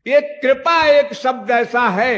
ये कृपा एक शब्द ऐसा है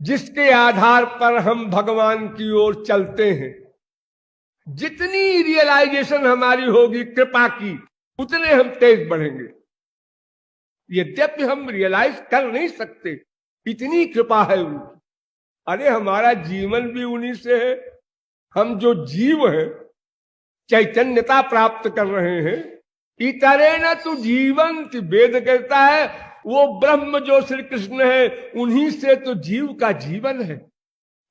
जिसके आधार पर हम भगवान की ओर चलते हैं। जितनी रियलाइजेशन हमारी होगी कृपा की, उतने हम तेज बढ़ेंगे। यद्यपि हम रियलाइज कर नहीं सकते, इतनी कृपा है उनकी। अरे हमारा जीवन भी उन्हीं से है। हम जो जीव हैं, चैतन्यता प्राप्त कर रहे हैं, इतरेण तु जीवंत, वेद कहता है वो ब्रह्म जो श्री कृष्ण है, उन्हीं से तो जीव का जीवन है।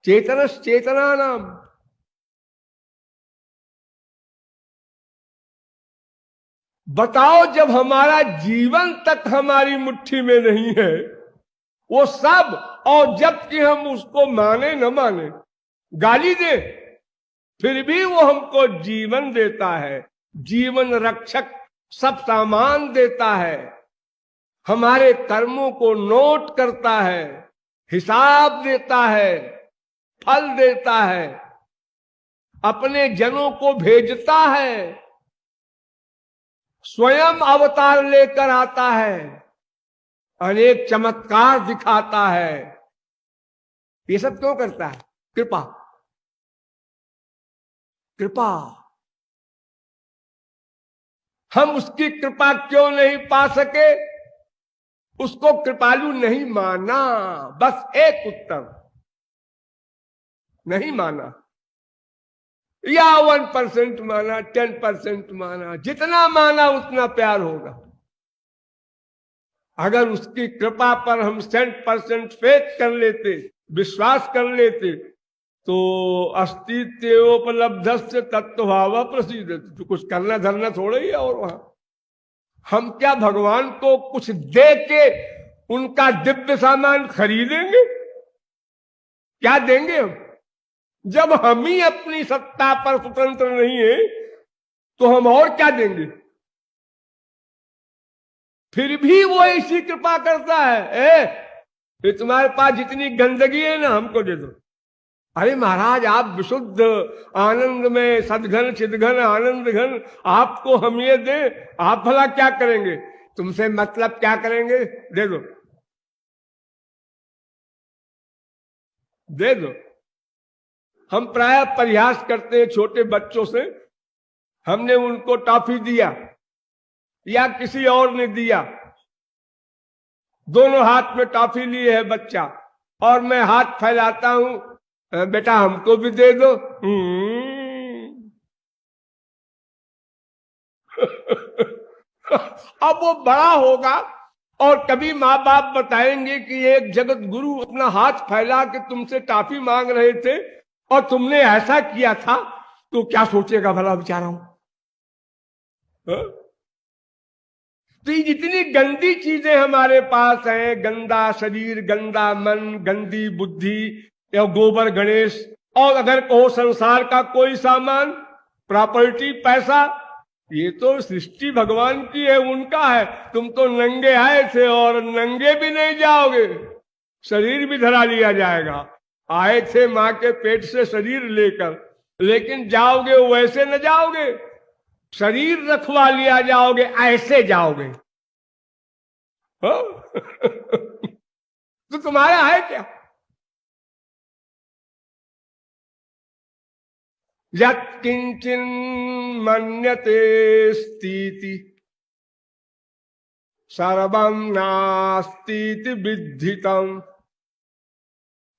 चेतनस चेतना नाम। बताओ, जब हमारा जीवन तक हमारी मुट्ठी में नहीं है वो सब, और जबकि हम उसको माने न माने, गाली दे, फिर भी वो हमको जीवन देता है, जीवन रक्षक सब सामान देता है, हमारे कर्मों को नोट करता है, हिसाब देता है, फल देता है, अपने जनों को भेजता है, स्वयं अवतार लेकर आता है, अनेक चमत्कार दिखाता है। ये सब क्यों करता है? कृपा। कृपा। हम उसकी कृपा क्यों नहीं पा सके? उसको कृपालु नहीं माना, बस एक उत्तर, नहीं माना। या 1% माना, 10% माना, जितना माना उतना प्यार होगा। अगर उसकी कृपा पर हम 100% फेथ कर लेते, विश्वास कर लेते, तो अस्तित्वोपलब्ध से तत्वभाव प्रसिद्ध, तो कुछ करना धरना थोड़ा ही है। और वहां हम क्या भगवान को कुछ दे के उनका दिव्य सामान खरीदेंगे? क्या देंगे हम? जब हम ही अपनी सत्ता पर स्वतंत्र नहीं है तो हम और क्या देंगे? फिर भी वो ऐसी कृपा करता है। ये तुम्हारे पास जितनी गंदगी है ना, हमको दे दो। अरे महाराज, आप विशुद्ध आनंद में सदघन चिदघन आनंद घन, आपको हम ये दे, आप भला क्या करेंगे? तुमसे मतलब क्या करेंगे? दे दो, दे दो। हम प्राय प्रयास करते हैं छोटे बच्चों से, हमने उनको टॉफी दिया या किसी और ने दिया, दोनों हाथ में टॉफी लिए है बच्चा, और मैं हाथ फैलाता हूं, बेटा हमको भी दे दो। अब वो बड़ा होगा और कभी माँ बाप बताएंगे कि एक जगत गुरु अपना हाथ फैला के तुमसे टॉफी मांग रहे थे और तुमने ऐसा किया था, तो क्या सोचेगा भला बेचारा हूं? तो ये जितनी गंदी चीजें हमारे पास हैं, गंदा शरीर, गंदा मन, गंदी बुद्धि, या गोबर गणेश, और अगर कहो संसार का कोई सामान, प्रॉपर्टी, पैसा, ये तो सृष्टि भगवान की है, उनका है। तुम तो नंगे आए थे और नंगे भी नहीं जाओगे, शरीर भी धरा लिया जाएगा। आए थे मां के पेट से शरीर लेकर, लेकिन जाओगे वैसे न जाओगे, शरीर रखवा लिया जाओगे, ऐसे जाओगे। तो तुम्हारा है क्या? यत्किंचिन मन्यते स्थिति सर्वम नास्तीति विद्धितम।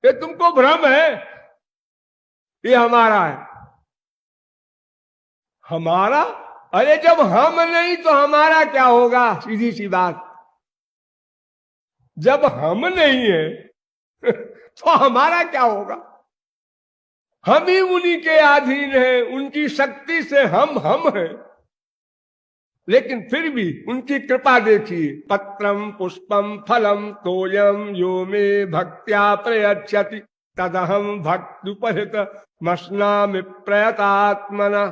ये तुमको भ्रम है, ये हमारा है। हमारा? अरे जब हम नहीं तो हमारा क्या होगा? सीधी सी बात, जब हम नहीं है तो हमारा क्या होगा? हम ही उन्हीं के अधीन हैं, उनकी शक्ति से हम हैं। लेकिन फिर भी उनकी कृपा देखिए, पत्रम पुष्पम फलम तोयम यो मे भक्त्या प्रयच्छति तदहम भक्तुपहित मस्नामि प्रयतात्मना।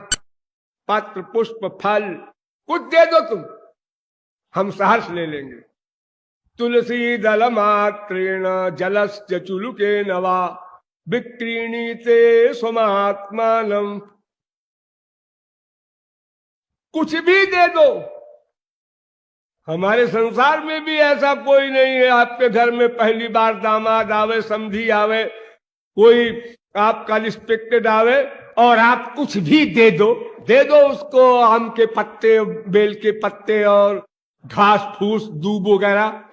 पत्र पुष्प फल कुछ दे दो तुम, हम सहर्ष ले लेंगे। तुलसी दल मात्रेण जलस्य चुलुके नवा विक्रीणीते स्वमात्मानम। कुछ भी दे दो, हमारे संसार में भी ऐसा कोई नहीं है आपके घर में पहली बार दामाद आवे, समधी आवे, कोई आपका रिस्पेक्टेड आवे और आप कुछ भी दे दो उसको, आम के पत्ते, बेल के पत्ते और घास फूस दूब वगैरह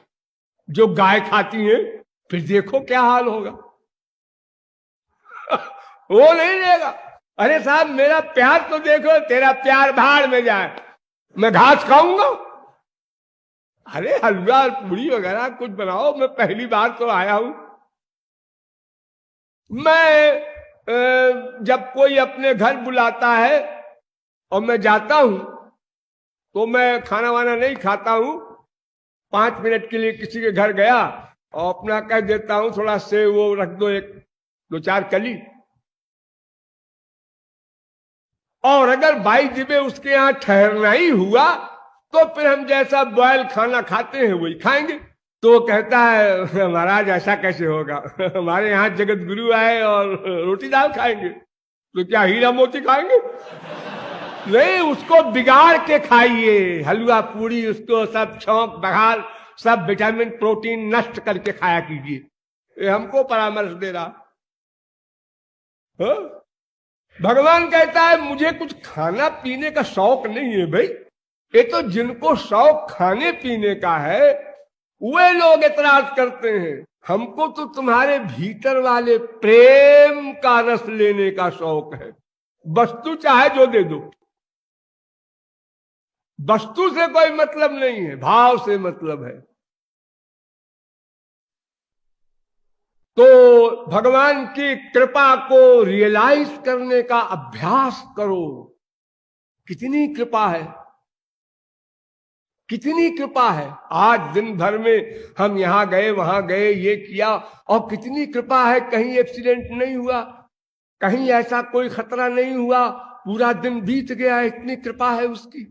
जो गाय खाती है, फिर देखो क्या हाल होगा। वो नहीं देगा। अरे साहब मेरा प्यार तो देखो, तेरा प्यार भाड़ में जाए, मैं घास खाऊंगा। अरे हलवा पूरी वगैरह कुछ बनाओ, मैं पहली बार तो आया हूं। मैं जब कोई अपने घर बुलाता है और मैं जाता हूं तो मैं खाना वाना नहीं खाता हूं। 5 मिनट के लिए किसी के घर गया और अपना कह देता हूं थोड़ा से वो रख दो, 1-2-4 कली। और अगर बाई दिबे उसके यहां ठहरना ही हुआ तो फिर हम जैसा बॉयल खाना खाते हैं वही खाएंगे। तो वो कहता है महाराज ऐसा कैसे होगा, हमारे यहां जगत गुरु आए और रोटी दाल खाएंगे, तो क्या हीरा मोती खाएंगे? नहीं, उसको बिगाड़ के खाइए, हलवा पूरी उसको सब छौंक बघार सब विटामिन प्रोटीन नष्ट करके खाया कीजिए। ये हमको परामर्श दे रहा। भगवान कहता है मुझे कुछ खाना पीने का शौक नहीं है भाई। ये तो जिनको शौक खाने पीने का है वे लोग एतराज करते हैं। हमको तो तुम्हारे भीतर वाले प्रेम का रस लेने का शौक है। वस्तु चाहे जो दे दो, वस्तु से कोई मतलब नहीं है, भाव से मतलब है। तो भगवान की कृपा को रियलाइज करने का अभ्यास करो। कितनी कृपा है, कितनी कृपा है। आज दिन भर में हम यहां गए वहां गए, ये किया, और कितनी कृपा है कहीं एक्सीडेंट नहीं हुआ, कहीं ऐसा कोई खतरा नहीं हुआ, पूरा दिन बीत गया, इतनी कृपा है उसकी।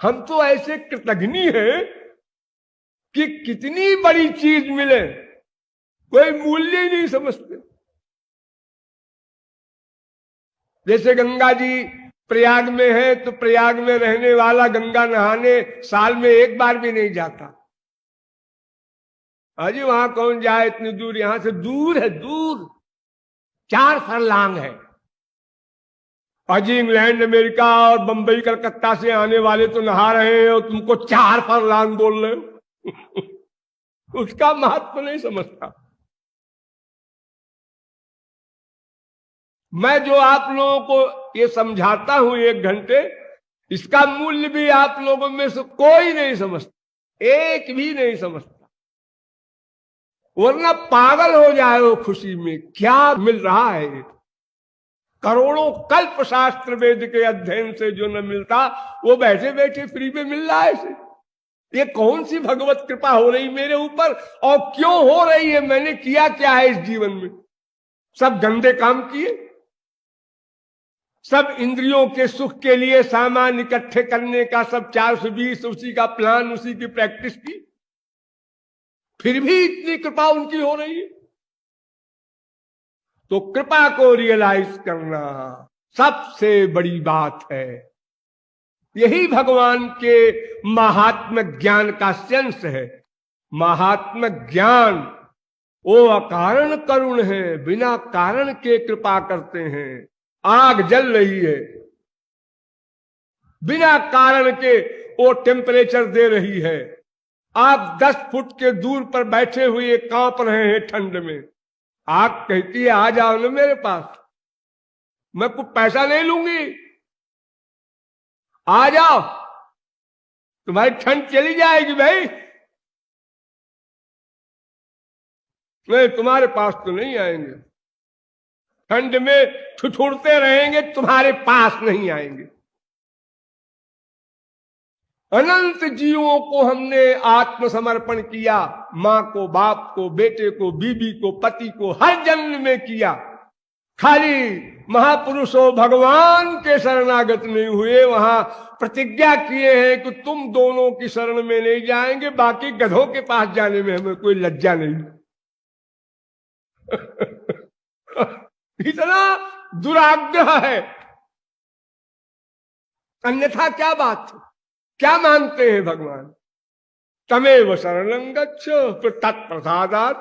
हम तो ऐसे कृतज्ञ हैं कि कितनी बड़ी चीज मिले कोई मूल्य ही नहीं समझते। जैसे गंगा जी प्रयाग में है तो प्रयाग में रहने वाला गंगा नहाने साल में एक बार भी नहीं जाता। अजी वहां कौन जाए इतनी दूर, यहां से दूर है, दूर 4 फरलांग है। अजी इंग्लैंड अमेरिका और बंबई कलकत्ता से आने वाले तो नहा रहे हैं और तुमको 4 फरलांग बोल रहे हो। उसका महत्व नहीं समझता। मैं जो आप लोगों को ये समझाता हूं 1 घंटे, इसका मूल्य भी आप लोगों में से कोई नहीं समझता, एक भी नहीं समझता। वरना पागल हो जाए वो खुशी में। क्या मिल रहा है, करोड़ों कल्प शास्त्र वेद के अध्ययन से जो न मिलता वो बैठे बैठे फ्री में मिल रहा है इसे। ये कौन सी भगवत कृपा हो रही मेरे ऊपर, और क्यों हो रही है? मैंने किया क्या है इस जीवन में? सब गंदे काम किए, सब इंद्रियों के सुख के लिए सामान इकट्ठे करने का सब 420 उसी का प्लान, उसी की प्रैक्टिस की, फिर भी इतनी कृपा उनकी हो रही है। तो कृपा को रियलाइज करना सबसे बड़ी बात है। यही भगवान के महात्म ज्ञान का सेंस है। महात्म ज्ञान वो अकारण करुण है, बिना कारण के कृपा करते हैं। आग जल रही है, बिना कारण के वो टेम्परेचर दे रही है। आप 10 फुट के दूर पर बैठे हुए कांप रहे हैं ठंड में, आग कहती है आ जाओ ना मेरे पास, मैं कुछ पैसा नहीं लूंगी, आ जाओ, तुम्हारी ठंड चली जाएगी भाई। नहीं, तुम्हारे पास तो नहीं आएंगे, ठंड में ठुठुरते रहेंगे, तुम्हारे पास नहीं आएंगे। अनंत जीवों को हमने आत्मसमर्पण किया, मां को, बाप को, बेटे को, बीबी को, पति को, हर जन्म में किया। खाली महापुरुषों भगवान के शरणागत नहीं हुए, वहां प्रतिज्ञा किए हैं कि तुम दोनों की शरण में नहीं जाएंगे, बाकी गधों के पास जाने में हमें कोई लज्जा नहीं। इतना दुराग्रह है, अन्यथा क्या बात है। क्या मानते हैं भगवान? तमेव शरणं गच्छ तत्प्रसादात्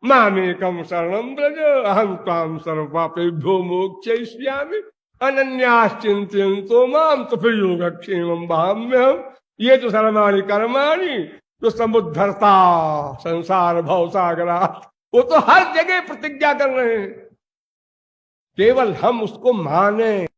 मामेकम शरणं व्रज अहं त्वां सर्वपापेभ्यो मोक्षयिष्यामि अनन्याश्चिन्तयन्तो मां ततो योगक्षेमं वहाम्यहम्। ये तो सर्वाणि कर्माणि जो समुद्धरता संसार भव सागरा, वो तो हर जगह प्रतिज्ञा कर रहे हैं, केवल हम उसको माने।